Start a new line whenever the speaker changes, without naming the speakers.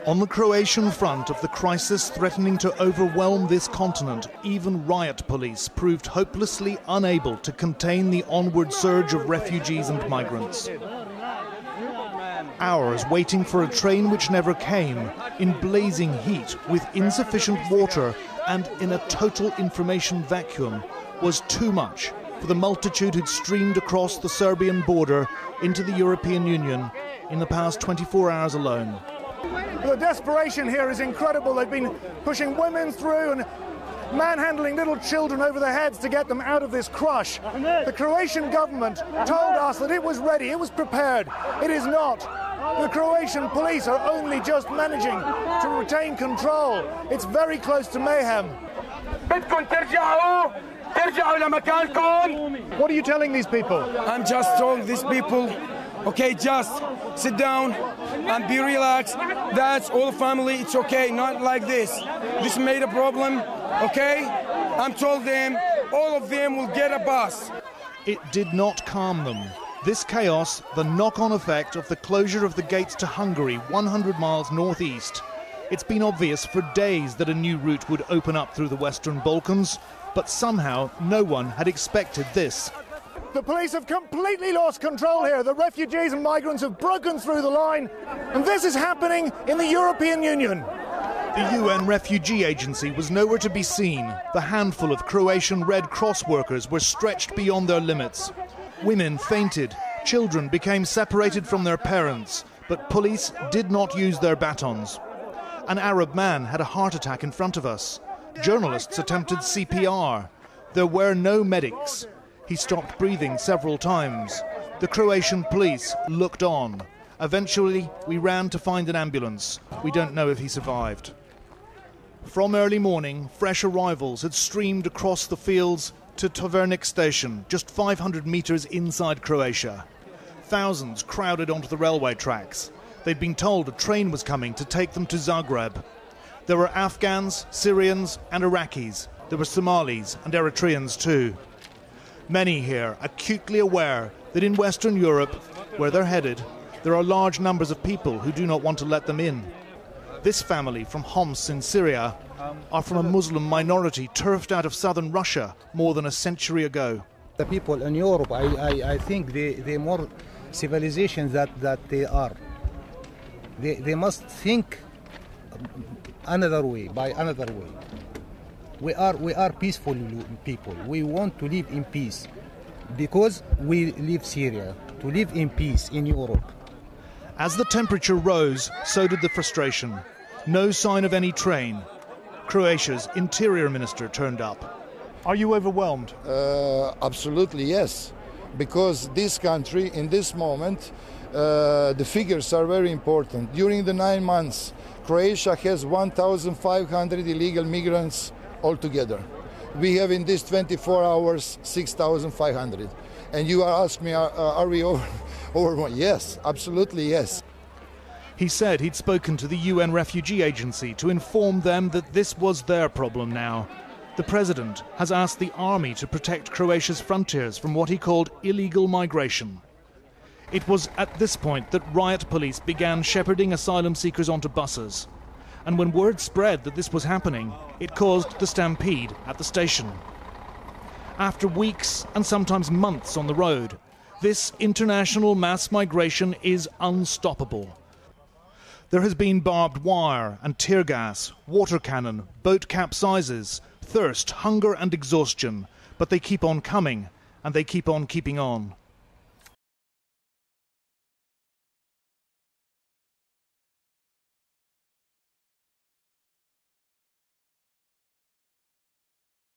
On the Croatian front of the crisis threatening to overwhelm this continent, even riot police proved hopelessly unable to contain the onward surge of refugees and migrants. Hours waiting for a train which never came, in blazing heat, with insufficient water and in a total information vacuum, was too much for the multitude who'd streamed across the Serbian border into the European Union in the past 24 hours alone.
The desperation here is incredible. They've been pushing women through and manhandling little children over their heads to get them out of this crush. The Croatian government told us that it was ready, it was prepared. It is not. The Croatian police are only just managing to retain control. It's very close to mayhem. What are you telling these people?
I'm just telling these people, okay, just sit down and be relaxed. That's all family, it's okay, not like this. This made a problem, okay? I'm told them, all of them will get a bus.
It did not calm them. This chaos, the knock-on effect of the closure of the gates to Hungary 100 miles northeast. It's been obvious for days that a new route would open up through the Western Balkans, but somehow no one had expected this.
The police have completely lost control here. The refugees and migrants have broken through the line, and this is happening in the European Union.
The UN Refugee Agency was nowhere to be seen. The handful of Croatian Red Cross workers were stretched beyond their limits. Women fainted, children became separated from their parents, but police did not use their batons. An Arab man had a heart attack in front of us. Journalists attempted CPR. There were no medics. He stopped breathing several times. The Croatian police looked on. Eventually, we ran to find an ambulance. We don't know if he survived. From early morning, fresh arrivals had streamed across the fields to Tovernik station, just 500 meters inside Croatia. Thousands crowded onto the railway tracks. They'd been told a train was coming to take them to Zagreb. There were Afghans, Syrians and Iraqis. There were Somalis and Eritreans too. Many here acutely aware that in Western Europe, where they're headed, there are large numbers of people who do not want to let them in. This family from Homs in Syria are from a Muslim minority turfed out of southern Russia more than a century ago.
The people in Europe, I think they're more civilization that they are. They must think another way, by another way. We are peaceful people. We want to live in peace because we leave Syria to live in peace in Europe.
As the temperature rose, so did the frustration. No sign of any train. Croatia's interior minister turned up. Are you overwhelmed?
Absolutely, yes. Because this country, in this moment, the figures are very important. During the 9 months, Croatia has 1,500 illegal migrants altogether. We have in these 24 hours 6,500. And you are asking me, are we overwhelmed? Yes, absolutely yes.
He said he'd spoken to the UN Refugee Agency to inform them that this was their problem now. The president has asked the army to protect Croatia's frontiers from what he called illegal migration. It was at this point that riot police began shepherding asylum seekers onto buses. And when word spread that this was happening, it caused the stampede at the station. After weeks and sometimes months on the road, this international mass migration is unstoppable. There has been barbed wire and tear gas, water cannon, boat capsizes, thirst, hunger and exhaustion, but they keep on coming and they keep on keeping on.